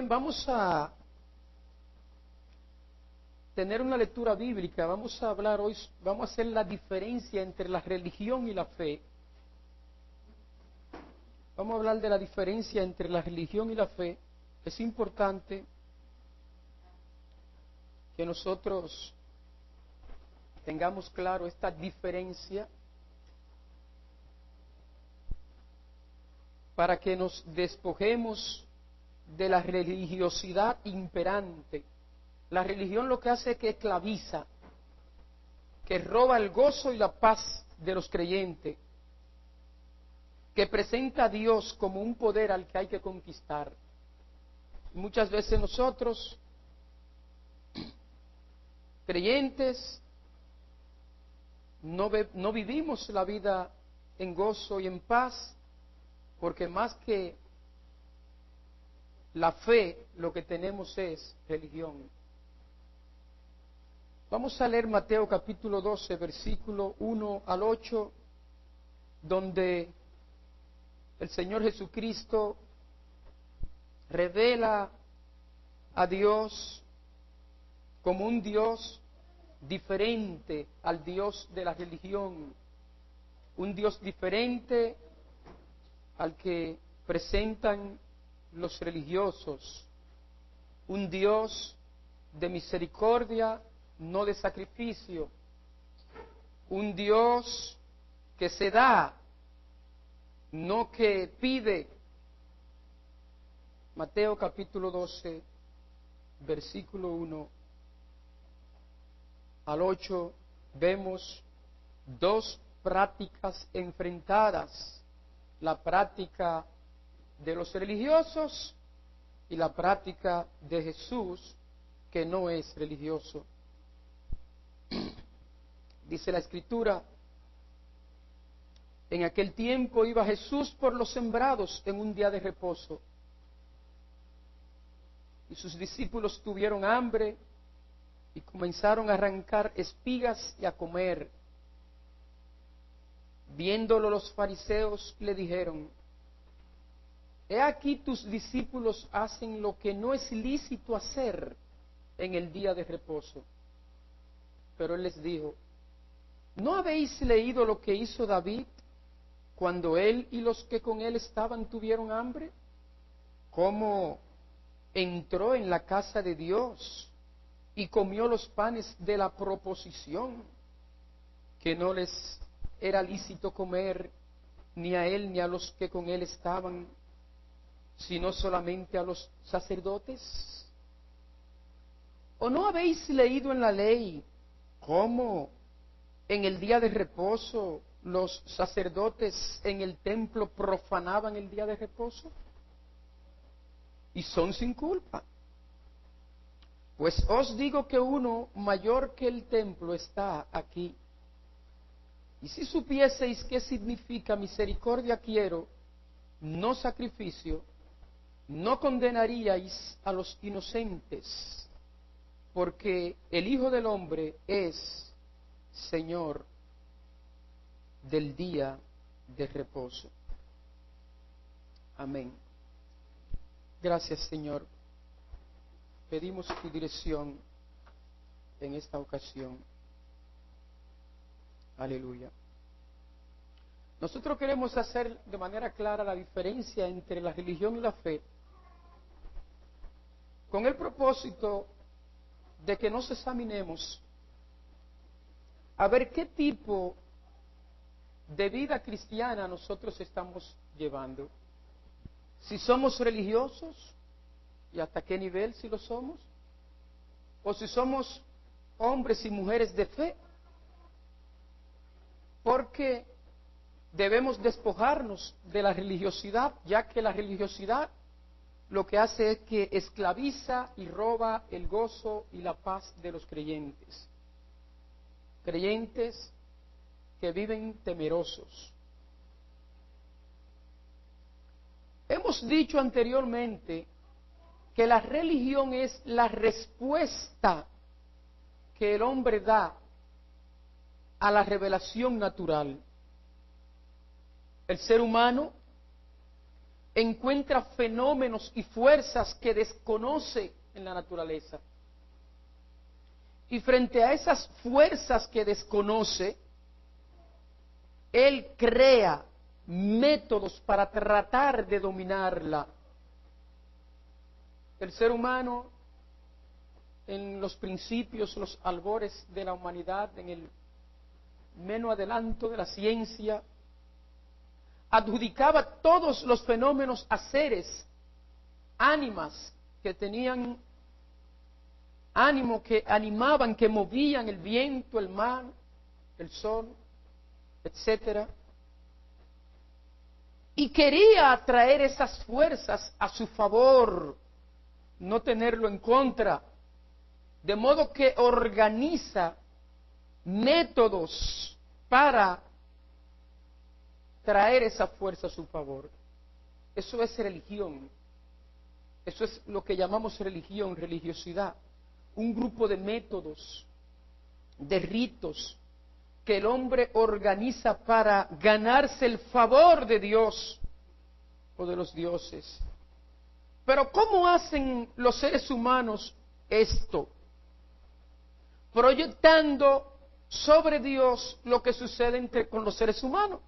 Bien, vamos a tener una lectura bíblica. Vamos a hablar hoy, vamos a hacer la diferencia entre la religión y la fe. Vamos a hablar de la diferencia entre la religión y la fe. Es importante que nosotros tengamos claro esta diferencia para que nos despojemos de la religiosidad imperante. La religión lo que hace es que esclaviza, que roba el gozo y la paz de los creyentes, que presenta a Dios como un poder al que hay que conquistar. Muchas veces nosotros, creyentes, no vivimos la vida en gozo y en paz, porque más que la fe, lo que tenemos es religión. Vamos a leer Mateo capítulo 12, versículo 1 al 8, donde el Señor Jesucristo revela a Dios como un Dios diferente al Dios de la religión, un Dios diferente al que presentan los religiosos, un Dios de misericordia, no de sacrificio, un Dios que se da, no que pide. Mateo capítulo 12, versículo 1 al 8, vemos dos prácticas enfrentadas: la práctica de los religiosos y la práctica de Jesús, que no es religioso. Dice la Escritura: en aquel tiempo iba Jesús por los sembrados en un día de reposo, y sus discípulos tuvieron hambre y comenzaron a arrancar espigas y a comer. Viéndolo los fariseos le dijeron: he aquí tus discípulos hacen lo que no es lícito hacer en el día de reposo. Pero él les dijo: ¿no habéis leído lo que hizo David cuando él y los que con él estaban tuvieron hambre? ¿Cómo entró en la casa de Dios y comió los panes de la proposición, que no les era lícito comer ni a él ni a los que con él estaban, sino solamente a los sacerdotes? ¿O no habéis leído en la ley cómo en el día de reposo los sacerdotes en el templo profanaban el día de reposo? Y son sin culpa. Pues os digo que uno mayor que el templo está aquí. Y si supieseis qué significa misericordia quiero, no sacrificio, no condenaríais a los inocentes, porque el Hijo del Hombre es Señor del día de reposo. Amén. Gracias, Señor. Pedimos tu dirección en esta ocasión. Aleluya. Nosotros queremos hacer de manera clara la diferencia entre la religión y la fe, con el propósito de que nos examinemos a ver qué tipo de vida cristiana nosotros estamos llevando. Si somos religiosos, y hasta qué nivel si lo somos, o si somos hombres y mujeres de fe, porque debemos despojarnos de la religiosidad, ya que la religiosidad lo que hace es que esclaviza y roba el gozo y la paz de los creyentes. Creyentes que viven temerosos. Hemos dicho anteriormente que la religión es la respuesta que el hombre da a la revelación natural. El ser humano encuentra fenómenos y fuerzas que desconoce en la naturaleza. Y frente a esas fuerzas que desconoce, Él crea métodos para tratar de dominarla. El ser humano, en los principios, los albores de la humanidad, en el menos adelanto de la ciencia, adjudicaba todos los fenómenos a seres, ánimas que tenían ánimo, que animaban, que movían el viento, el mar, el sol, etcétera. Y quería atraer esas fuerzas a su favor, no tenerlo en contra, de modo que organiza métodos para traer esa fuerza a su favor. Eso es religión. Eso es lo que llamamos religión, religiosidad. Un grupo de métodos, de ritos, que el hombre organiza para ganarse el favor de Dios o de los dioses. Pero ¿cómo hacen los seres humanos esto? Proyectando sobre Dios lo que sucede con los seres humanos.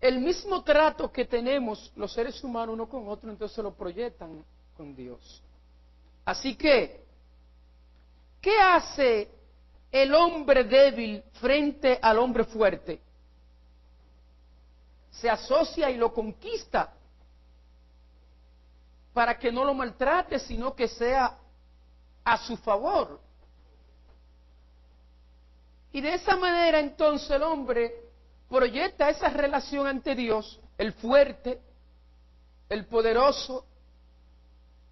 El mismo trato que tenemos los seres humanos uno con otro, entonces lo proyectan con Dios. Así que, ¿qué hace el hombre débil frente al hombre fuerte? Se asocia y lo conquista para que no lo maltrate, sino que sea a su favor. Y de esa manera entonces el hombre proyecta esa relación ante Dios, el fuerte, el poderoso.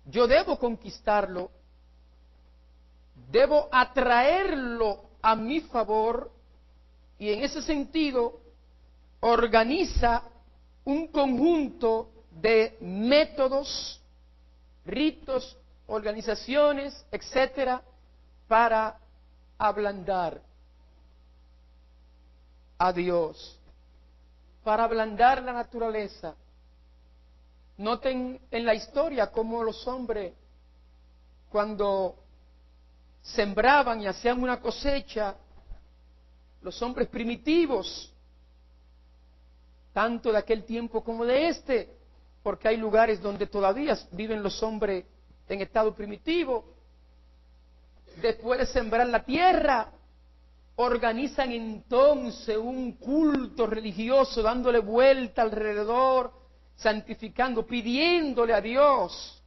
Yo debo conquistarlo, debo atraerlo a mi favor, y en ese sentido organiza un conjunto de métodos, ritos, organizaciones, etcétera, para ablandar a Dios, para ablandar la naturaleza. Noten en la historia cómo los hombres, cuando sembraban y hacían una cosecha, los hombres primitivos, tanto de aquel tiempo como de este, porque hay lugares donde todavía viven los hombres en estado primitivo, después de sembrar la tierra, organizan entonces un culto religioso, dándole vuelta alrededor, santificando, pidiéndole a Dios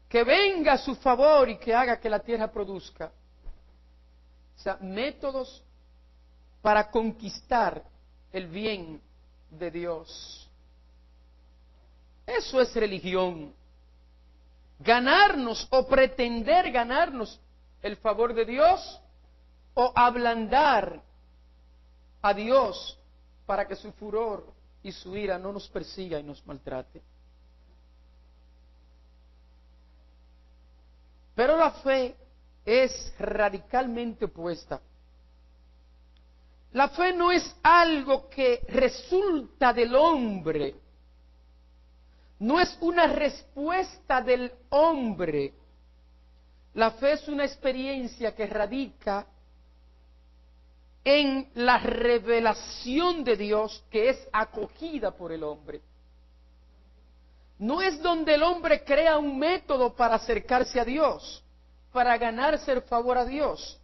que venga a su favor y que haga que la tierra produzca. O sea, métodos para conquistar el bien de Dios. Eso es religión. Ganarnos o pretender ganarnos el favor de Dios, o ablandar a Dios para que su furor y su ira no nos persiga y nos maltrate. Pero la fe es radicalmente opuesta. La fe no es algo que resulta del hombre, no es una respuesta del hombre. La fe es una experiencia que radica en la revelación de Dios, que es acogida por el hombre. No es donde el hombre crea un método para acercarse a Dios, para ganarse el favor a Dios.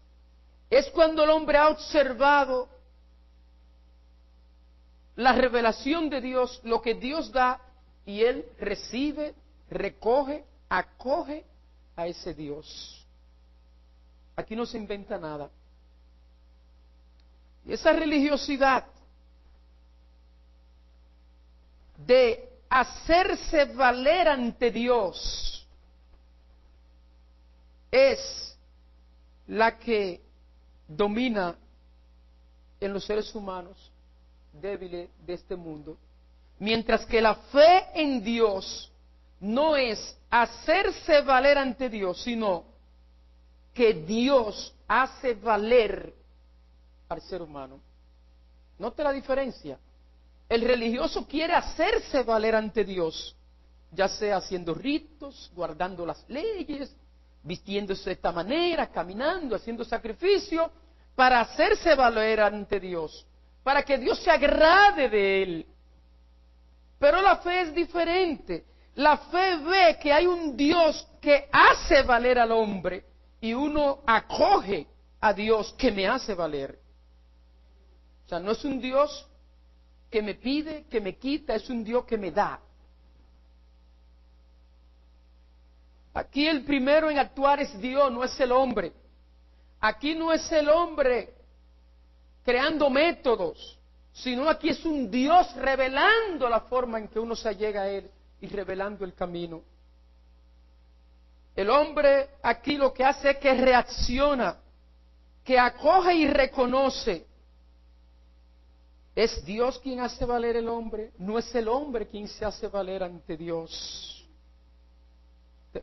Es cuando el hombre ha observado la revelación de Dios, lo que Dios da, y él recibe, recoge, acoge a ese Dios. Aquí no se inventa nada. Y esa religiosidad de hacerse valer ante Dios es la que domina en los seres humanos débiles de este mundo, mientras que la fe en Dios no es hacerse valer ante Dios, sino que Dios hace valer al ser humano. Note la diferencia. El religioso quiere hacerse valer ante Dios, ya sea haciendo ritos, guardando las leyes, vistiéndose de esta manera, caminando, haciendo sacrificio, para hacerse valer ante Dios, para que Dios se agrade de él. Pero la fe es diferente. La fe ve que hay un Dios que hace valer al hombre y uno acoge a Dios que me hace valer. O sea, no es un Dios que me pide, que me quita, es un Dios que me da. Aquí el primero en actuar es Dios, no es el hombre. Aquí no es el hombre creando métodos, sino aquí es un Dios revelando la forma en que uno se llega a Él y revelando el camino. El hombre aquí lo que hace es que reacciona, que acoge y reconoce. Es Dios quien hace valer el hombre, no es el hombre quien se hace valer ante Dios.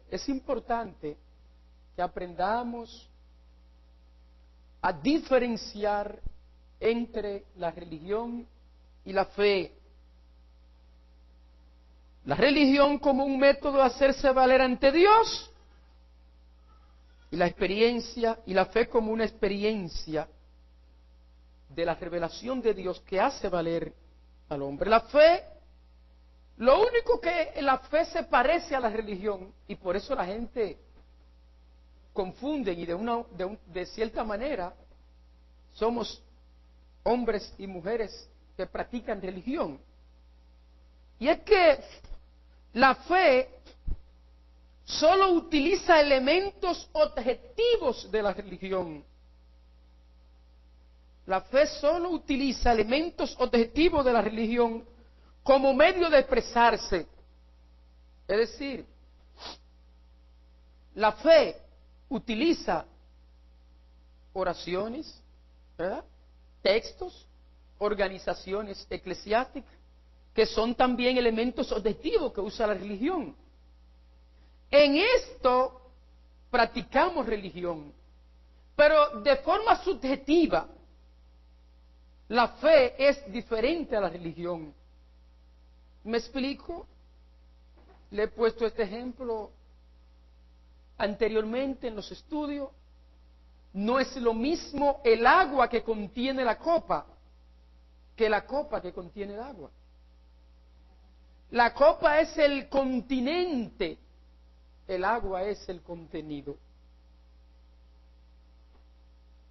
Es importante que aprendamos a diferenciar entre la religión y la fe. La religión como un método de hacerse valer ante Dios y la experiencia y la fe como una experiencia de la revelación de Dios que hace valer al hombre. La fe, lo único que la fe se parece a la religión, y por eso la gente confunde, y de cierta manera somos hombres y mujeres que practican religión. Y es que la fe solo utiliza elementos objetivos de la religión. La fe solo utiliza elementos objetivos de la religión como medio de expresarse. Es decir, la fe utiliza oraciones, ¿verdad?, textos, organizaciones eclesiásticas, que son también elementos objetivos que usa la religión. En esto practicamos religión, pero de forma subjetiva. La fe es diferente a la religión. ¿Me explico? Le he puesto este ejemplo anteriormente en los estudios. No es lo mismo el agua que contiene la copa que la copa que contiene el agua. La copa es el continente, el agua es el contenido.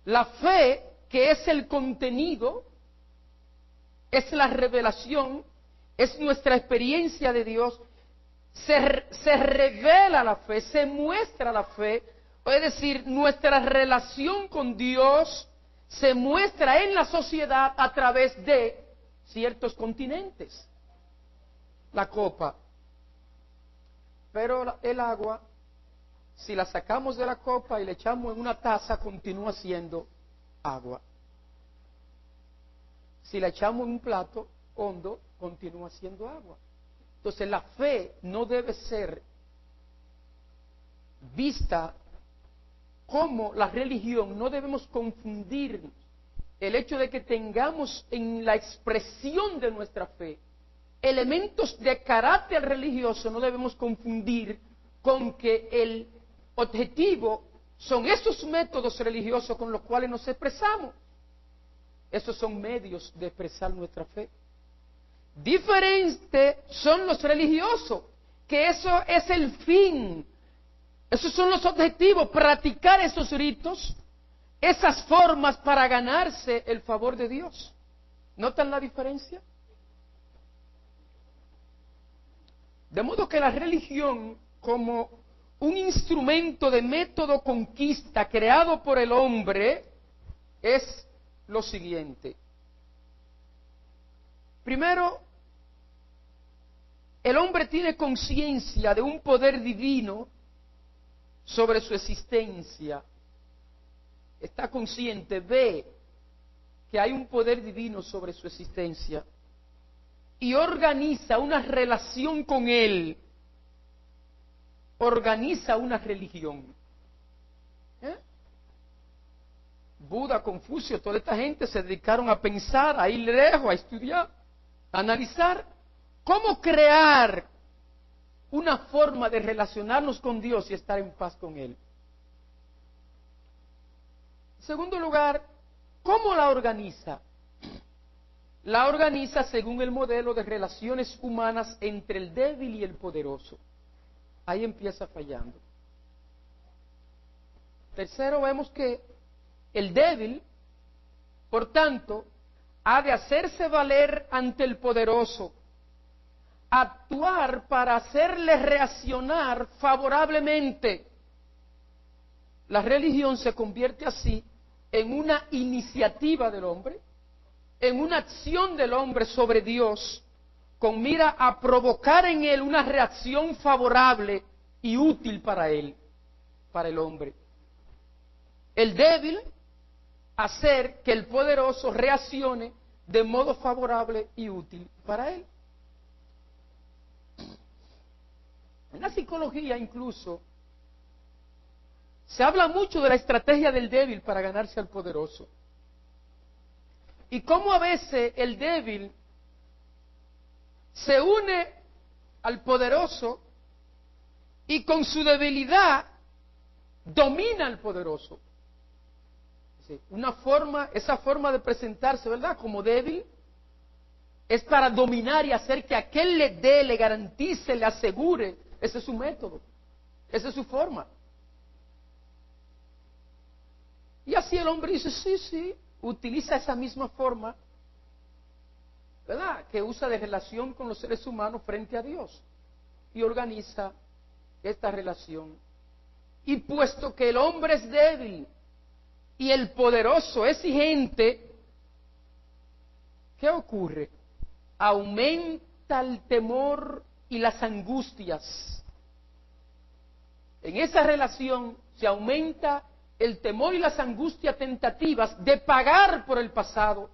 La fe, que es el contenido, es la revelación, es nuestra experiencia de Dios, se revela la fe, se muestra la fe, es decir, nuestra relación con Dios se muestra en la sociedad a través de ciertos continentes. La copa. Pero el agua, si la sacamos de la copa y le echamos en una taza, continúa siendo agua. Si la echamos en un plato hondo, continúa siendo agua. Entonces la fe no debe ser vista como la religión. No debemos confundir el hecho de que tengamos en la expresión de nuestra fe elementos de carácter religioso. No debemos confundir con que el objetivo son esos métodos religiosos con los cuales nos expresamos. Esos son medios de expresar nuestra fe. Diferentes son los religiosos, que eso es el fin, esos son los objetivos, practicar esos ritos, esas formas para ganarse el favor de Dios. ¿Notan la diferencia? De modo que la religión, como un instrumento de método conquista creado por el hombre, es lo siguiente. Primero, el hombre tiene conciencia de un poder divino sobre su existencia. Está consciente, ve que hay un poder divino sobre su existencia y organiza una relación con él, organiza una religión. Buda, Confucio, toda esta gente se dedicaron a pensar, a ir lejos, a estudiar. Analizar cómo crear una forma de relacionarnos con Dios y estar en paz con Él. En segundo lugar, ¿cómo la organiza? La organiza según el modelo de relaciones humanas entre el débil y el poderoso. Ahí empieza fallando. Tercero, vemos que el débil, por tanto, ha de hacerse valer ante el poderoso, actuar para hacerle reaccionar favorablemente. La religión se convierte así en una iniciativa del hombre, en una acción del hombre sobre Dios, con mira a provocar en él una reacción favorable y útil para él, para el hombre. El débil, hacer que el poderoso reaccione de modo favorable y útil para él. En la psicología incluso se habla mucho de la estrategia del débil para ganarse al poderoso. Y cómo a veces el débil se une al poderoso y con su debilidad domina al poderoso. Esa forma de presentarse, ¿verdad?, como débil, es para dominar y hacer que aquel le dé, le garantice, le asegure. Ese es su método, esa es su forma. Y así el hombre dice, sí, utiliza esa misma forma, ¿verdad?, que usa de relación con los seres humanos frente a Dios, y organiza esta relación. Y puesto que el hombre es débil y el poderoso exigente, ¿qué ocurre? Aumenta el temor y las angustias. En esa relación se aumenta el temor y las angustias tentativas de pagar por el pasado,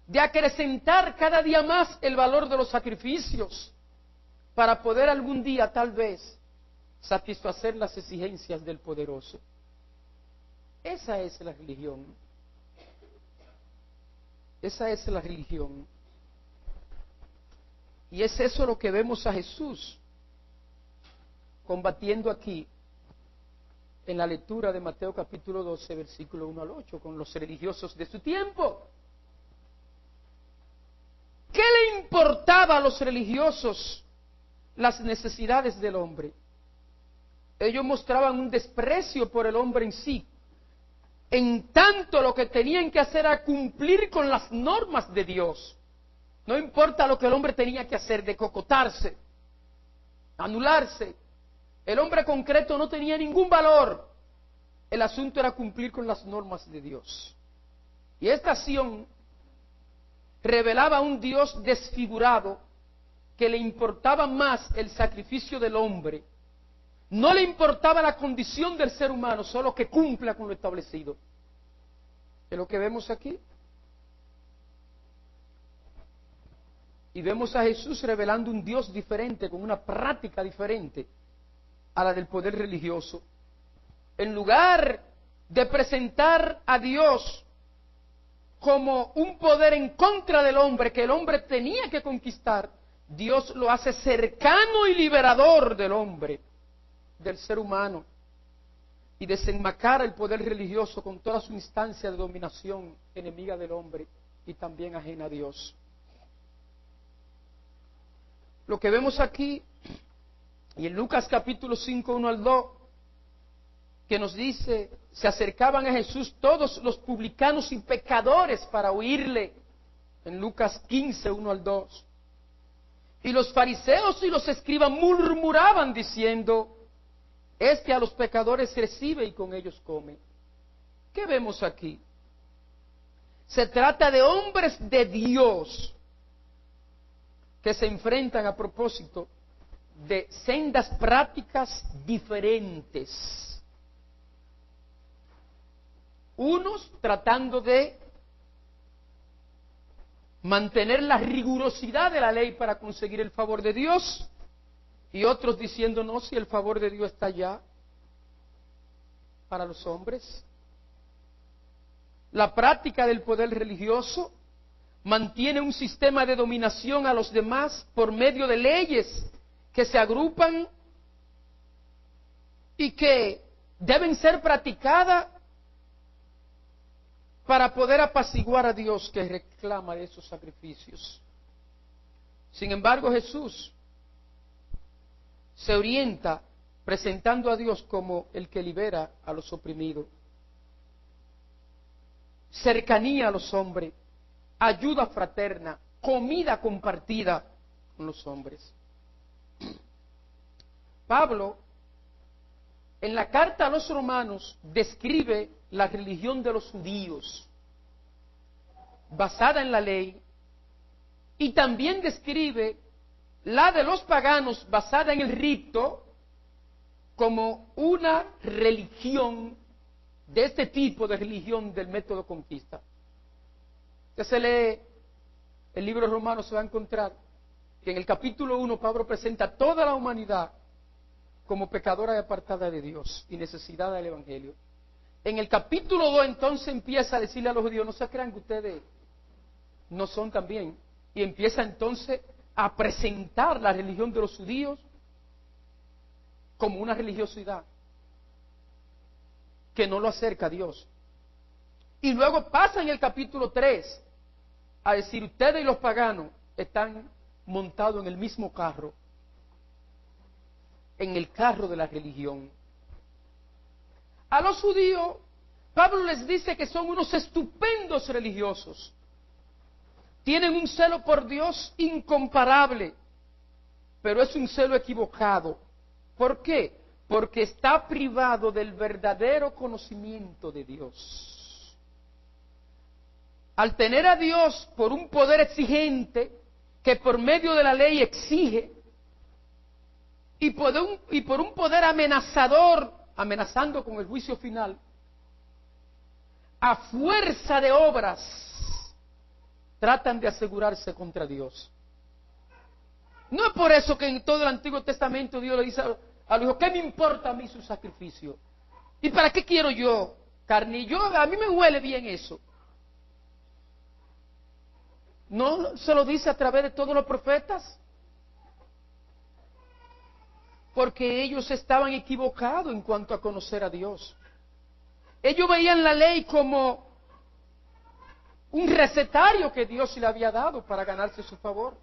de acrecentar cada día más el valor de los sacrificios, para poder algún día tal vez satisfacer las exigencias del poderoso. Esa es la religión. Esa es la religión. Y es eso lo que vemos a Jesús combatiendo aquí en la lectura de Mateo capítulo 12, versículo 1 al 8, con los religiosos de su tiempo. ¿Qué le importaba a los religiosos las necesidades del hombre? Ellos mostraban un desprecio por el hombre en sí. En tanto lo que tenían que hacer era cumplir con las normas de Dios. No importa lo que el hombre tenía que hacer, de cocotarse, anularse. El hombre concreto no tenía ningún valor. El asunto era cumplir con las normas de Dios. Y esta acción revelaba a un Dios desfigurado que le importaba más el sacrificio del hombre. No le importaba la condición del ser humano, solo que cumpla con lo establecido. Es lo que vemos aquí. Y vemos a Jesús revelando un Dios diferente, con una práctica diferente a la del poder religioso. En lugar de presentar a Dios como un poder en contra del hombre, que el hombre tenía que conquistar, Dios lo hace cercano y liberador del hombre, del ser humano, y desenmascara el poder religioso con toda su instancia de dominación enemiga del hombre y también ajena a Dios. Lo que vemos aquí, y en Lucas capítulo 5, 1 al 2, que nos dice, se acercaban a Jesús todos los publicanos y pecadores para oírle, en Lucas 15, 1 al 2. Y los fariseos y los escribas murmuraban diciendo, este a los pecadores recibe y con ellos come. ¿Qué vemos aquí? Se trata de hombres de Dios que se enfrentan a propósito de sendas prácticas diferentes. Unos tratando de mantener la rigurosidad de la ley para conseguir el favor de Dios, y otros diciendo, no, si el favor de Dios está allá para los hombres. La práctica del poder religioso mantiene un sistema de dominación a los demás por medio de leyes que se agrupan y que deben ser practicadas para poder apaciguar a Dios que reclama esos sacrificios. Sin embargo, Jesús se orienta presentando a Dios como el que libera a los oprimidos, cercanía a los hombres, ayuda fraterna, comida compartida con los hombres. Pablo, en la carta a los romanos, describe la religión de los judíos, basada en la ley, y también describe la de los paganos, basada en el rito, como una religión de este tipo de religión del método conquista. Usted se lee el libro romano, se va a encontrar que en el capítulo 1 Pablo presenta a toda la humanidad como pecadora y apartada de Dios y necesitada del Evangelio. En el capítulo 2 entonces empieza a decirle a los judíos, no se crean que ustedes no son también, y empieza entonces a presentar la religión de los judíos como una religiosidad que no lo acerca a Dios. Y luego pasa en el capítulo 3 a decir, ustedes y los paganos están montados en el mismo carro, en el carro de la religión. A los judíos, Pablo les dice que son unos estupendos religiosos. Tienen un celo por Dios incomparable, pero es un celo equivocado. ¿Por qué? Porque está privado del verdadero conocimiento de Dios. Al tener a Dios por un poder exigente, que por medio de la ley exige, y por un poder amenazador, amenazando con el juicio final, a fuerza de obras, tratan de asegurarse contra Dios. No es por eso que en todo el Antiguo Testamento Dios le dice a los hijos, ¿qué me importa a mí su sacrificio? ¿Y para qué quiero yo carne? A mí me huele bien eso. ¿No se lo dice a través de todos los profetas? Porque ellos estaban equivocados en cuanto a conocer a Dios. Ellos veían la ley como un recetario que Dios le había dado para ganarse su favor.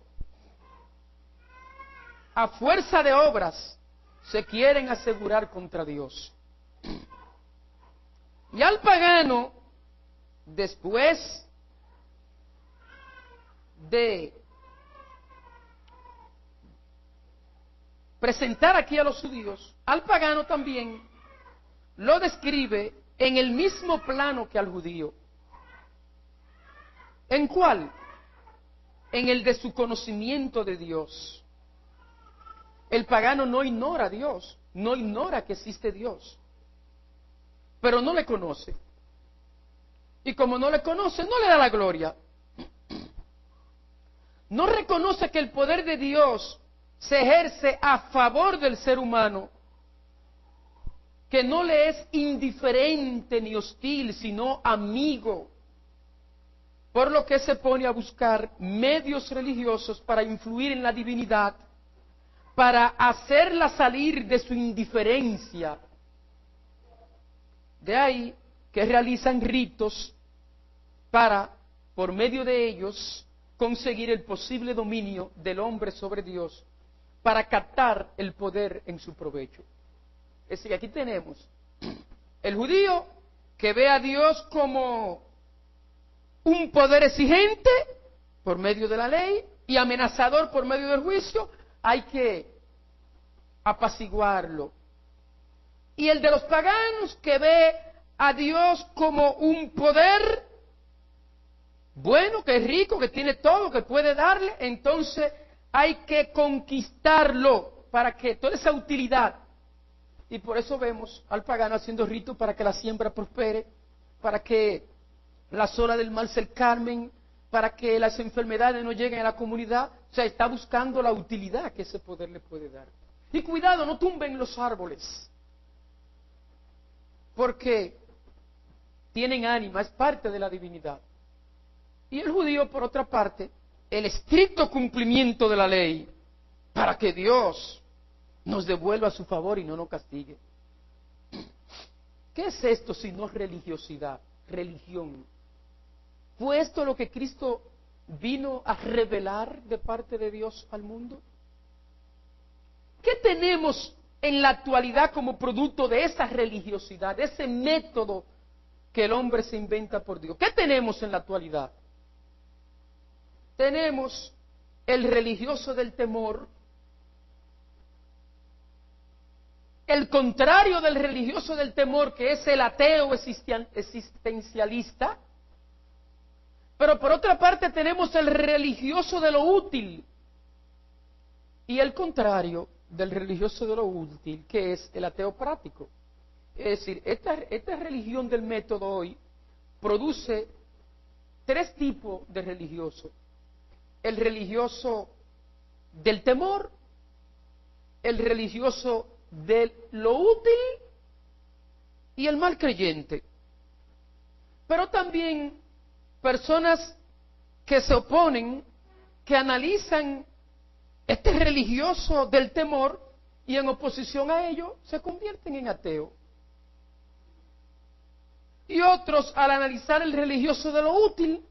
A fuerza de obras se quieren asegurar contra Dios. Y al pagano, después de presentar aquí a los judíos, al pagano también lo describe en el mismo plano que al judío. ¿En cuál? En el de su conocimiento de Dios. El pagano no ignora a Dios, no ignora que existe Dios, pero no le conoce. Y como no le conoce, no le da la gloria. No reconoce que el poder de Dios se ejerce a favor del ser humano, que no le es indiferente ni hostil, sino amigo. Por lo que se pone a buscar medios religiosos para influir en la divinidad, para hacerla salir de su indiferencia. De ahí que realizan ritos para, por medio de ellos, conseguir el posible dominio del hombre sobre Dios, para captar el poder en su provecho. Es decir, aquí tenemos el judío que ve a Dios como un poder exigente por medio de la ley y amenazador por medio del juicio, hay que apaciguarlo. Y el de los paganos que ve a Dios como un poder bueno, que es rico, que tiene todo, que puede darle, entonces hay que conquistarlo para que toda esa utilidad. Y por eso vemos al pagano haciendo ritos para que la siembra prospere, para que las olas del mal se calmen, para que las enfermedades no lleguen a la comunidad. O sea, está buscando la utilidad que ese poder le puede dar. Y cuidado, no tumben los árboles, porque tienen ánima, es parte de la divinidad. Y el judío, por otra parte, el estricto cumplimiento de la ley para que Dios nos devuelva a su favor y no nos castigue. ¿Qué es esto si no religiosidad, religión? ¿Fue esto lo que Cristo vino a revelar de parte de Dios al mundo? ¿Qué tenemos en la actualidad como producto de esa religiosidad, de ese método que el hombre se inventa por Dios? ¿Qué tenemos en la actualidad? Tenemos el religioso del temor, el contrario del religioso del temor, que es el ateo existencialista, pero por otra parte tenemos el religioso de lo útil, y el contrario del religioso de lo útil, que es el ateo práctico. Es decir, esta religión del método hoy produce tres tipos de religioso: el religioso del temor, el religioso de lo útil y el mal creyente. Pero también personas que se oponen, que analizan este religioso del temor y en oposición a ello se convierten en ateos. Y otros, al analizar el religioso de lo útil,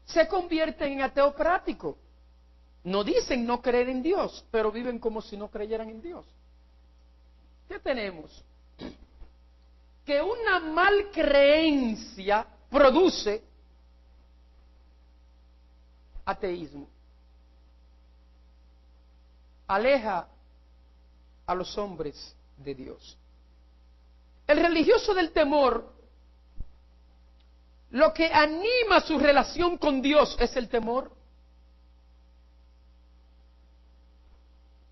se convierten en ateo práctico. No dicen no creer en Dios, pero viven como si no creyeran en Dios. ¿Qué tenemos? Que una mal creencia produce ateísmo. Aleja a los hombres de Dios. El religioso del temor, lo que anima su relación con Dios es el temor.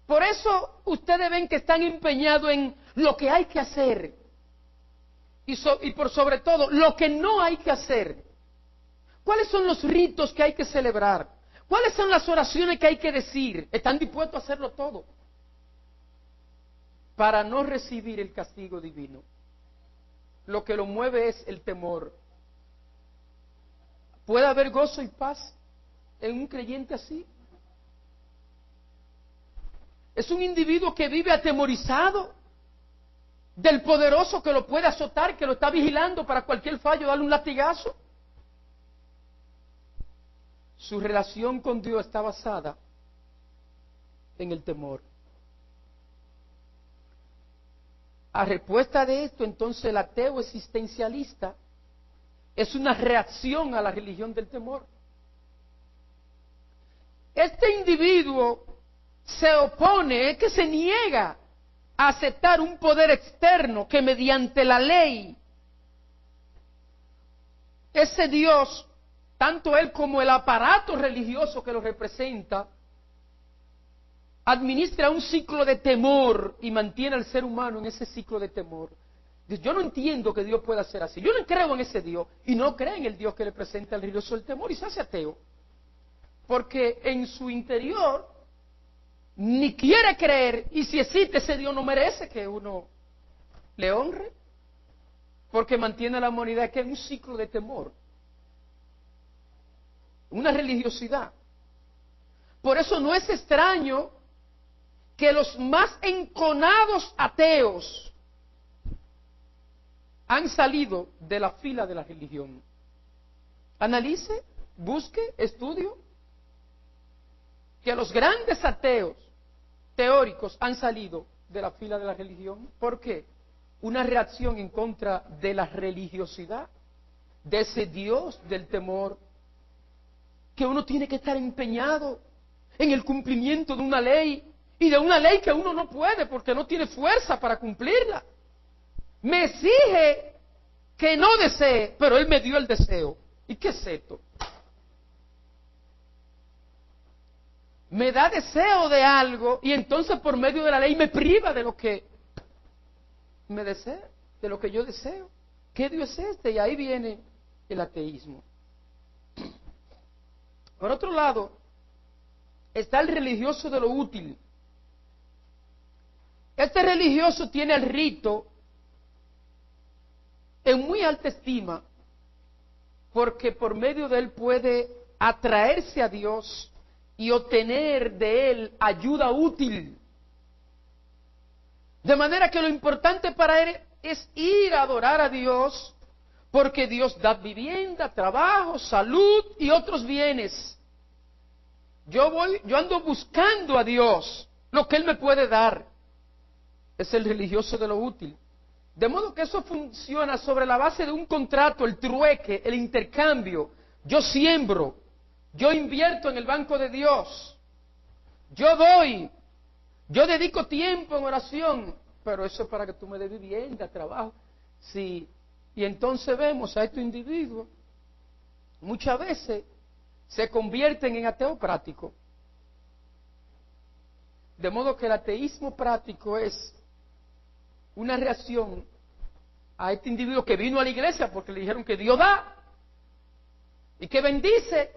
Por eso ustedes ven que están empeñados en lo que hay que hacer y por sobre todo lo que no hay que hacer. ¿Cuáles son los ritos que hay que celebrar? ¿Cuáles son las oraciones que hay que decir? Están dispuestos a hacerlo todo para no recibir el castigo divino. Lo que lo mueve es el temor. ¿Puede haber gozo y paz en un creyente así? Es un individuo que vive atemorizado del poderoso que lo puede azotar, que lo está vigilando para cualquier fallo, darle un latigazo. Su relación con Dios está basada en el temor. A respuesta de esto, entonces, el ateo existencialista es una reacción a la religión del temor. Este individuo se opone, es que se niega a aceptar un poder externo que mediante la ley, ese Dios, tanto él como el aparato religioso que lo representa, administra un ciclo de temor y mantiene al ser humano en ese ciclo de temor. Yo no entiendo que Dios pueda ser así. Yo no creo en ese Dios y no creo en el Dios que le presenta al religioso el temor y se hace ateo. Porque en su interior ni quiere creer, y si existe ese Dios no merece que uno le honre, porque mantiene a la humanidad que es un ciclo de temor, una religiosidad. Por eso no es extraño que los más enconados ateos han salido de la fila de la religión. Analice, busque, estudio, que los grandes ateos teóricos han salido de la fila de la religión. ¿Por qué? Una reacción en contra de la religiosidad, de ese Dios del temor, que uno tiene que estar empeñado en el cumplimiento de una ley, y de una ley que uno no puede porque no tiene fuerza para cumplirla. Me exige que no desee, pero Él me dio el deseo. ¿Y qué es esto? Me da deseo de algo y entonces por medio de la ley me priva de lo que me desea, de lo que yo deseo. ¿Qué Dios es este? Y ahí viene el ateísmo. Por otro lado, está el religioso de lo útil. Este religioso tiene el rito en muy alta estima porque por medio de él puede atraerse a Dios y obtener de él ayuda útil. De manera que lo importante para él es ir a adorar a Dios, porque Dios da vivienda, trabajo, salud y otros bienes. Yo ando buscando a Dios, lo que él me puede dar. Es el religioso de lo útil. De modo que eso funciona sobre la base de un contrato, el trueque, el intercambio. Yo siembro, yo invierto en el banco de Dios, yo doy, yo dedico tiempo en oración, pero eso es para que tú me des vivienda, trabajo. Sí. Y entonces vemos a estos individuos, muchas veces se convierten en ateos prácticos. De modo que el ateísmo práctico es una reacción a este individuo que vino a la iglesia porque le dijeron que Dios da y que bendice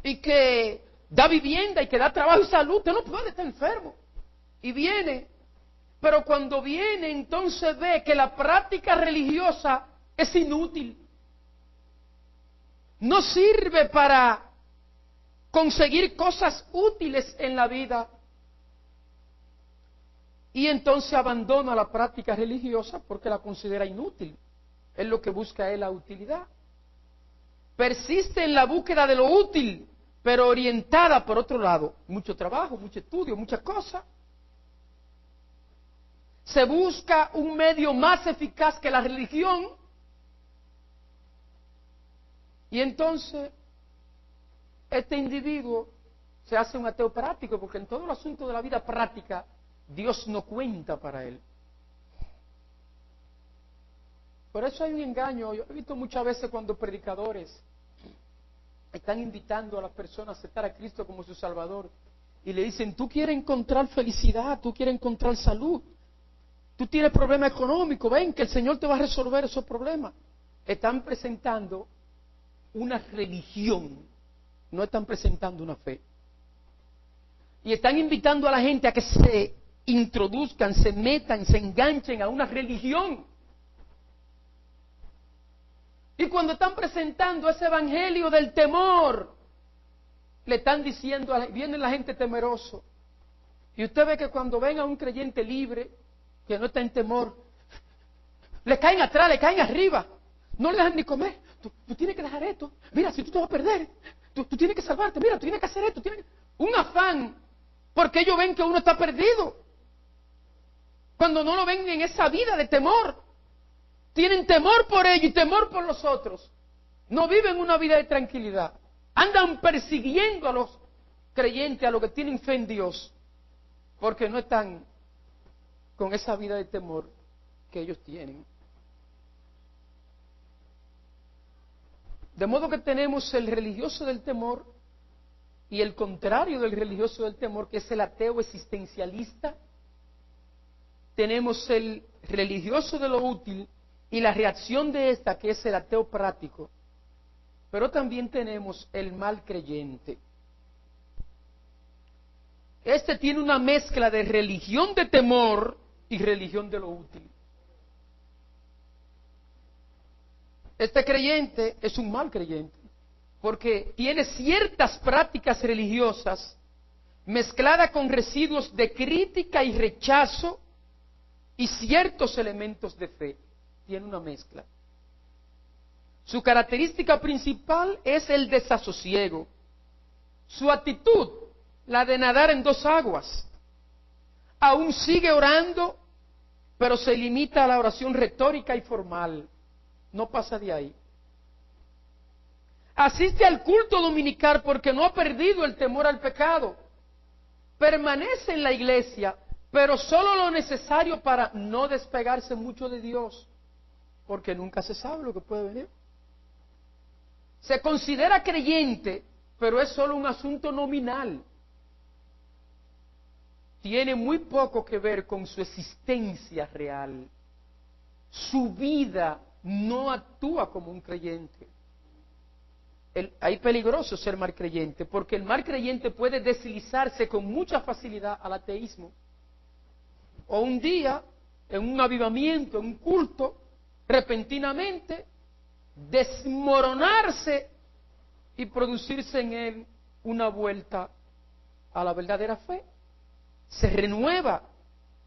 y que da vivienda y que da trabajo y salud. Usted no puede estar enfermo. Y viene, pero cuando viene entonces ve que la práctica religiosa es inútil. No sirve para conseguir cosas útiles en la vida. Y entonces abandona la práctica religiosa porque la considera inútil. Él lo que busca es la utilidad. Persiste en la búsqueda de lo útil, pero orientada por otro lado. Mucho trabajo, mucho estudio, muchas cosas. Se busca un medio más eficaz que la religión. Y entonces este individuo se hace un ateo práctico, porque en todo el asunto de la vida práctica Dios no cuenta para él. Por eso hay un engaño. Yo he visto muchas veces cuando predicadores están invitando a las personas a aceptar a Cristo como su Salvador y le dicen, tú quieres encontrar felicidad, tú quieres encontrar salud, tú tienes problemas económicos, ven que el Señor te va a resolver esos problemas. Están presentando una religión, no están presentando una fe. Y están invitando a la gente a que se introduzcan, se metan, se enganchen a una religión. Y cuando están presentando ese evangelio del temor, le están diciendo, viene la gente temeroso. Y usted ve que cuando ven a un creyente libre, que no está en temor, le caen atrás, le caen arriba, no le dejan ni comer. Tú tienes que dejar esto, mira, si tú te vas a perder, tú tienes que salvarte, mira, tú tienes que hacer esto, un afán, porque ellos ven que uno está perdido. Cuando no lo ven en esa vida de temor, tienen temor por ellos y temor por los otros. No viven una vida de tranquilidad. Andan persiguiendo a los creyentes, a los que tienen fe en Dios, porque no están con esa vida de temor que ellos tienen. De modo que tenemos el religioso del temor y el contrario del religioso del temor, que es el ateo existencialista. Tenemos el religioso de lo útil y la reacción de esta, que es el ateo práctico. Pero también tenemos el mal creyente. Este tiene una mezcla de religión de temor y religión de lo útil. Este creyente es un mal creyente, porque tiene ciertas prácticas religiosas mezcladas con residuos de crítica y rechazo y ciertos elementos de fe. Tiene una mezcla. Su característica principal es el desasosiego. Su actitud, la de nadar en dos aguas. Aún sigue orando, pero se limita a la oración retórica y formal. No pasa de ahí. Asiste al culto dominical porque no ha perdido el temor al pecado. Permanece en la iglesia, pero solo lo necesario para no despegarse mucho de Dios, porque nunca se sabe lo que puede venir. Se considera creyente, pero es solo un asunto nominal. Tiene muy poco que ver con su existencia real. Su vida no actúa como un creyente. Hay peligroso ser mal creyente, porque el mal creyente puede deslizarse con mucha facilidad al ateísmo. O un día, en un avivamiento, en un culto, repentinamente, desmoronarse y producirse en él una vuelta a la verdadera fe. Se renueva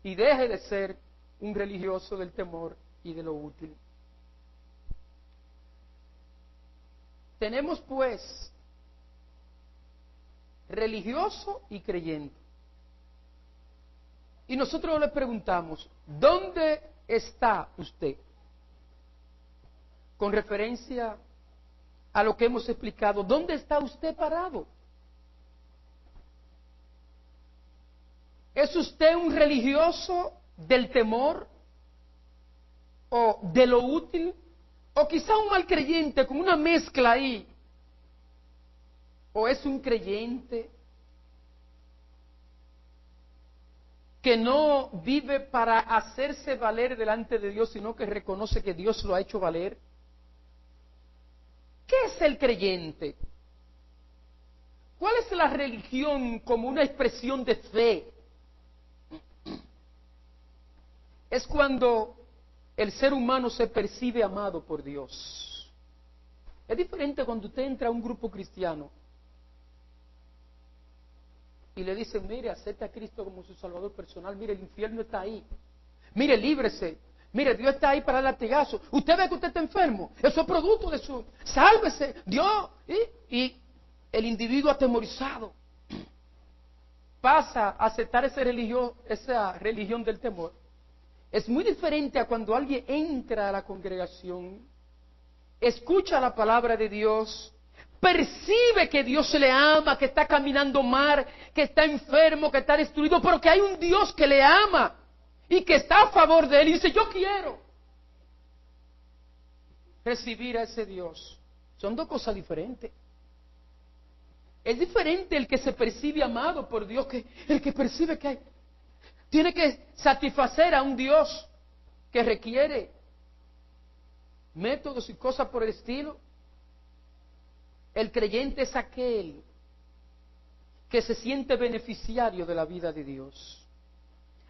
y deje de ser un religioso del temor y de lo útil. Tenemos pues religioso y creyente. Y nosotros le preguntamos, ¿dónde está usted? Con referencia a lo que hemos explicado, ¿dónde está usted parado? ¿Es usted un religioso del temor o de lo útil? ¿O quizá un mal creyente con una mezcla ahí? ¿O es un creyente que no vive para hacerse valer delante de Dios, sino que reconoce que Dios lo ha hecho valer? ¿Qué es el creyente? ¿Cuál es la religión como una expresión de fe? Es cuando el ser humano se percibe amado por Dios. Es diferente cuando usted entra a un grupo cristiano y le dicen, mire, acepta a Cristo como su Salvador personal, mire, el infierno está ahí, mire, líbrese, mire, Dios está ahí para el latigazo, usted ve que usted está enfermo, eso es producto de su, sálvese, Dios, y el individuo atemorizado pasa a aceptar esa religión del temor. Es muy diferente a cuando alguien entra a la congregación, escucha la palabra de Dios, percibe que Dios le ama, que está caminando mal, que está enfermo, que está destruido, pero que hay un Dios que le ama y que está a favor de él. Y dice, yo quiero recibir a ese Dios. Son dos cosas diferentes. Es diferente el que se percibe amado por Dios que el que percibe que tiene que satisfacer a un Dios que requiere métodos y cosas por el estilo. El creyente es aquel que se siente beneficiario de la vida de Dios,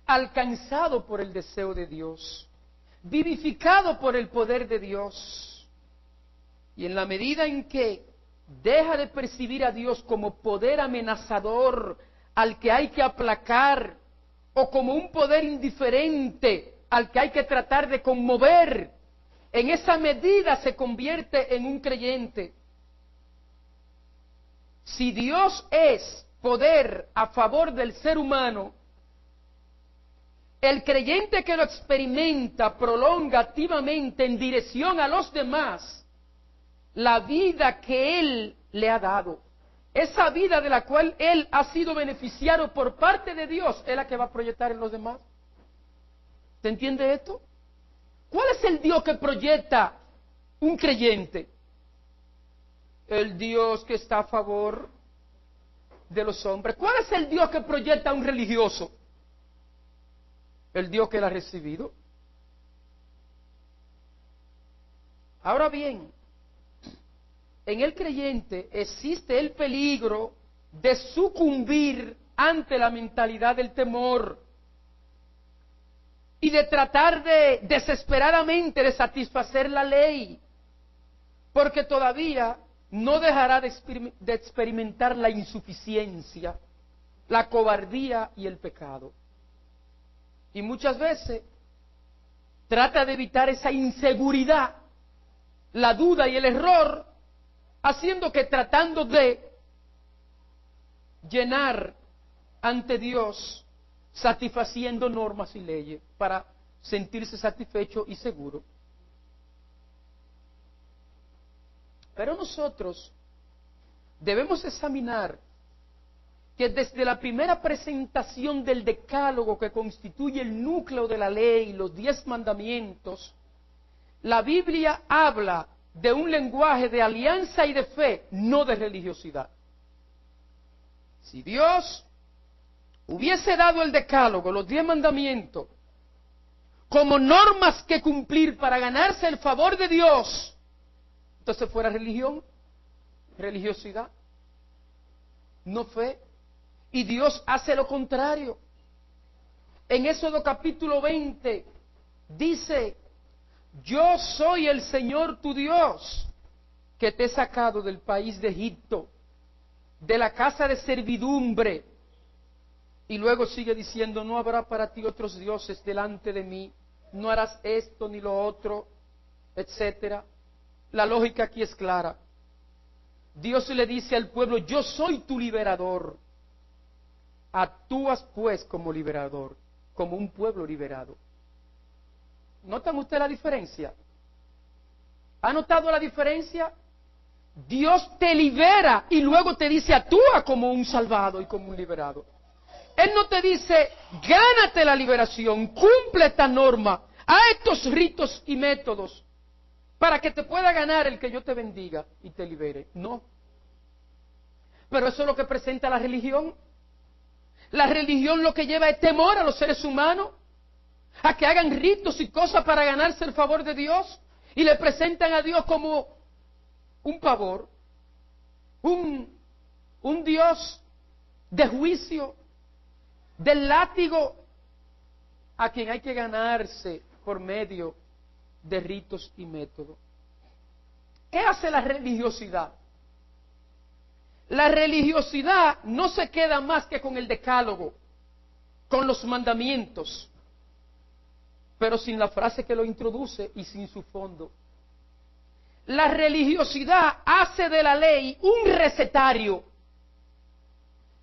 alcanzado por el deseo de Dios, vivificado por el poder de Dios. Y en la medida en que deja de percibir a Dios como poder amenazador al que hay que aplacar, o como un poder indiferente al que hay que tratar de conmover, en esa medida se convierte en un creyente. Si Dios es poder a favor del ser humano, el creyente que lo experimenta prolonga activamente en dirección a los demás la vida que Él le ha dado. Esa vida de la cual él ha sido beneficiario por parte de Dios es la que va a proyectar en los demás. ¿Se entiende esto? ¿Cuál es el Dios que proyecta un creyente? El Dios que está a favor de los hombres. ¿Cuál es el Dios que proyecta un religioso? El Dios que él ha recibido. Ahora bien, en el creyente existe el peligro de sucumbir ante la mentalidad del temor y de tratar de desesperadamente de satisfacer la ley, porque todavía no dejará de experimentar la insuficiencia, la cobardía y el pecado. Y muchas veces trata de evitar esa inseguridad, la duda y el error, haciendo que tratando de llenar ante Dios, satisfaciendo normas y leyes para sentirse satisfecho y seguro. Pero nosotros debemos examinar que desde la primera presentación del decálogo que constituye el núcleo de la ley, los 10 mandamientos, la Biblia habla de un lenguaje de alianza y de fe, no de religiosidad. Si Dios hubiese dado el decálogo, los 10 mandamientos, como normas que cumplir para ganarse el favor de Dios, entonces fuera religión, religiosidad, no fe. Y Dios hace lo contrario. En Éxodo capítulo 20 dice: yo soy el Señor tu Dios, que te he sacado del país de Egipto, de la casa de servidumbre. Y luego sigue diciendo, no habrá para ti otros dioses delante de mí, no harás esto ni lo otro, etcétera. La lógica aquí es clara. Dios le dice al pueblo, yo soy tu liberador. Actúas pues como liberador, como un pueblo liberado. ¿Notan ustedes la diferencia? ¿Ha notado la diferencia? Dios te libera y luego te dice, actúa como un salvado y como un liberado. Él no te dice, gánate la liberación, cumple esta norma, haz estos ritos y métodos para que te pueda ganar el que yo te bendiga y te libere. No. Pero eso es lo que presenta la religión. La religión lo que lleva es temor a los seres humanos, a que hagan ritos y cosas para ganarse el favor de Dios, y le presentan a Dios como un pavor, un Dios de juicio, del látigo, a quien hay que ganarse por medio de ritos y métodos. ¿Qué hace la religiosidad? La religiosidad no se queda más que con el decálogo, con los mandamientos, pero sin la frase que lo introduce y sin su fondo. La religiosidad hace de la ley un recetario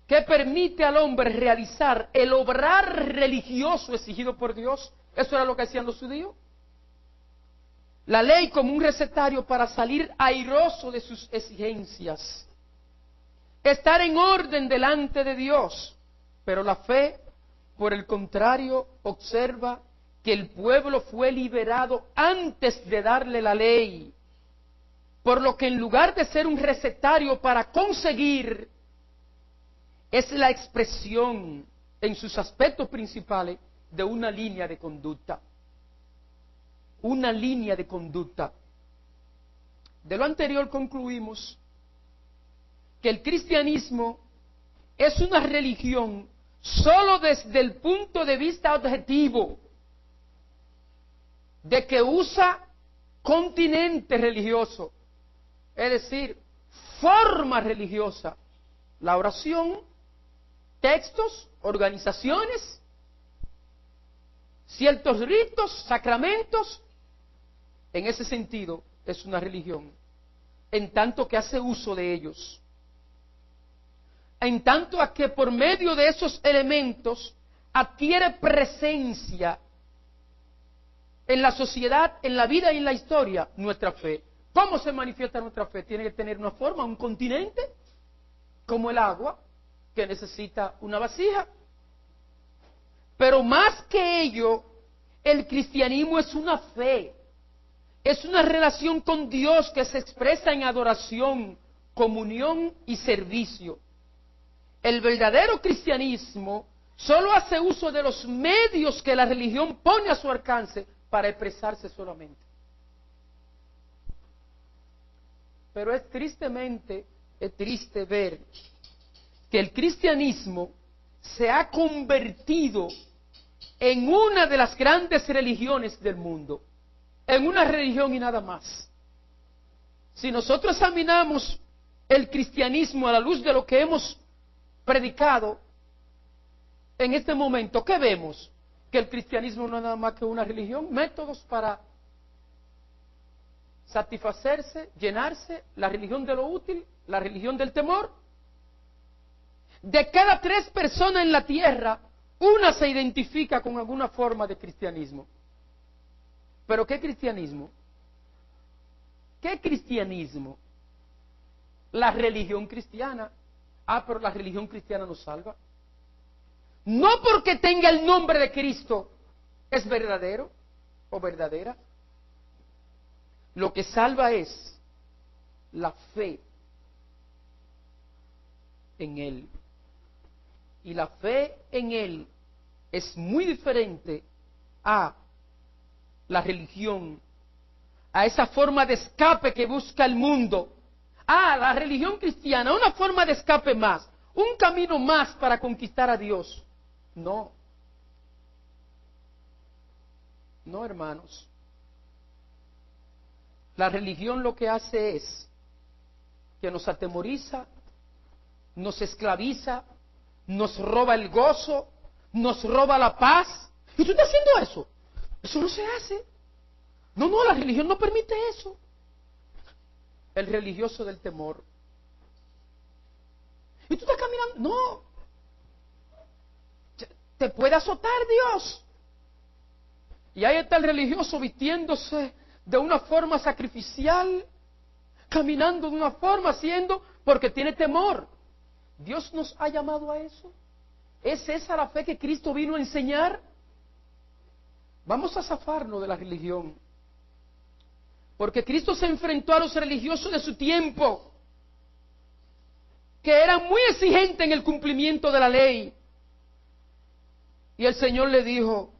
que permite al hombre realizar el obrar religioso exigido por Dios. Eso era lo que hacían los judíos. La ley como un recetario para salir airoso de sus exigencias. Estar en orden delante de Dios. Pero la fe, por el contrario, observa que el pueblo fue liberado antes de darle la ley. Por lo que en lugar de ser un recetario para conseguir, es la expresión en sus aspectos principales de una línea de conducta. Una línea de conducta. De lo anterior concluimos que el cristianismo es una religión solo desde el punto de vista objetivo, de que usa continente religioso, es decir, forma religiosa, la oración, textos, organizaciones, ciertos ritos, sacramentos. En ese sentido es una religión, en tanto que hace uso de ellos, en tanto a que por medio de esos elementos adquiere presencia en la sociedad, en la vida y en la historia, nuestra fe. ¿Cómo se manifiesta nuestra fe? Tiene que tener una forma, un continente, como el agua, que necesita una vasija. Pero más que ello, el cristianismo es una fe, es una relación con Dios que se expresa en adoración, comunión y servicio. El verdadero cristianismo solo hace uso de los medios que la religión pone a su alcance para expresarse solamente. Pero es triste ver que el cristianismo se ha convertido en una de las grandes religiones del mundo, en una religión y nada más. Si nosotros examinamos el cristianismo a la luz de lo que hemos predicado en este momento, ¿qué vemos? Que el cristianismo no es nada más que una religión, métodos para satisfacerse, llenarse, la religión de lo útil, la religión del temor. De cada 3 personas en la tierra, una se identifica con alguna forma de cristianismo. ¿Pero qué cristianismo? ¿Qué cristianismo? La religión cristiana. Ah, pero la religión cristiana nos salva. No porque tenga el nombre de Cristo es verdadero o verdadera. Lo que salva es la fe en Él. Y la fe en Él es muy diferente a la religión, a esa forma de escape que busca el mundo. Ah, la religión cristiana, una forma de escape más, un camino más para conquistar a Dios. No. No, hermanos. La religión lo que hace es que nos atemoriza, nos esclaviza, nos roba el gozo, nos roba la paz. ¿Y tú estás haciendo eso? Eso no se hace. No, la religión no permite eso. El religioso del temor. Y tú estás caminando. No. Te puede azotar Dios. Y ahí está el religioso vistiéndose de una forma sacrificial, caminando de una forma, haciendo, porque tiene temor. Dios nos ha llamado a eso. ¿Es esa la fe que Cristo vino a enseñar? Vamos a zafarnos de la religión. Porque Cristo se enfrentó a los religiosos de su tiempo, que eran muy exigentes en el cumplimiento de la ley. Y el Señor le dijo,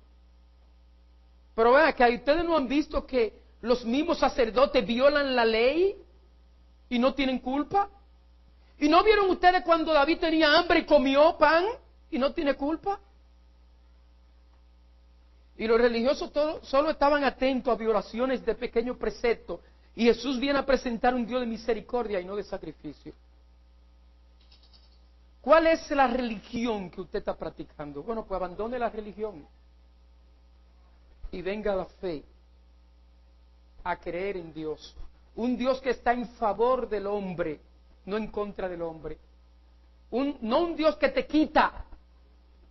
pero vean que ustedes no han visto que los mismos sacerdotes violan la ley y no tienen culpa. ¿Y no vieron ustedes cuando David tenía hambre y comió pan y no tiene culpa? Y los religiosos solo estaban atentos a violaciones de pequeños preceptos. Y Jesús viene a presentar un Dios de misericordia y no de sacrificio. ¿Cuál es la religión que usted está practicando? Bueno, pues abandone la religión y venga a la fe, a creer en Dios. Un Dios que está en favor del hombre, no en contra del hombre. No un Dios que te quita,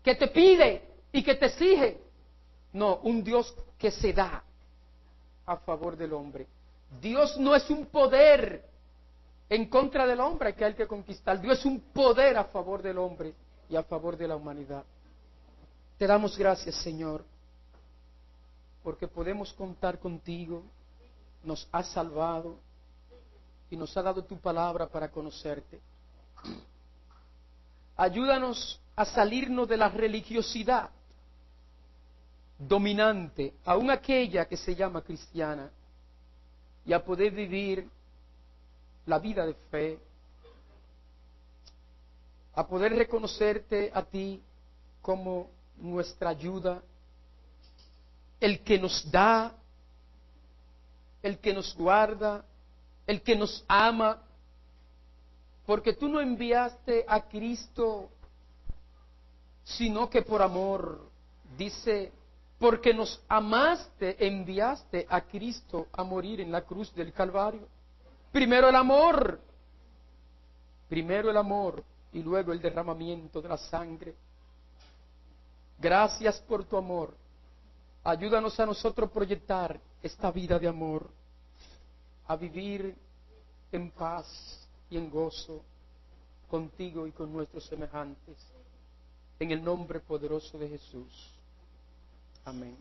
que te pide y que te exige. No, un Dios que se da a favor del hombre. Dios no es un poder en contra del hombre que hay que conquistar. Dios es un poder a favor del hombre y a favor de la humanidad. Te damos gracias, Señor, porque podemos contar contigo. Nos has salvado y nos ha dado tu palabra para conocerte. Ayúdanos a salirnos de la religiosidad dominante, aun aquella que se llama cristiana, y a poder vivir la vida de fe, a poder reconocerte a ti como nuestra ayuda, el que nos da, el que nos guarda, el que nos ama, porque tú no enviaste a Cristo sino que por amor. Dice, porque nos amaste, enviaste a Cristo a morir en la cruz del Calvario. Primero el amor y luego el derramamiento de la sangre. Gracias por tu amor. Ayúdanos a nosotros proyectar esta vida de amor, a vivir en paz y en gozo contigo y con nuestros semejantes. En el nombre poderoso de Jesús. Amén.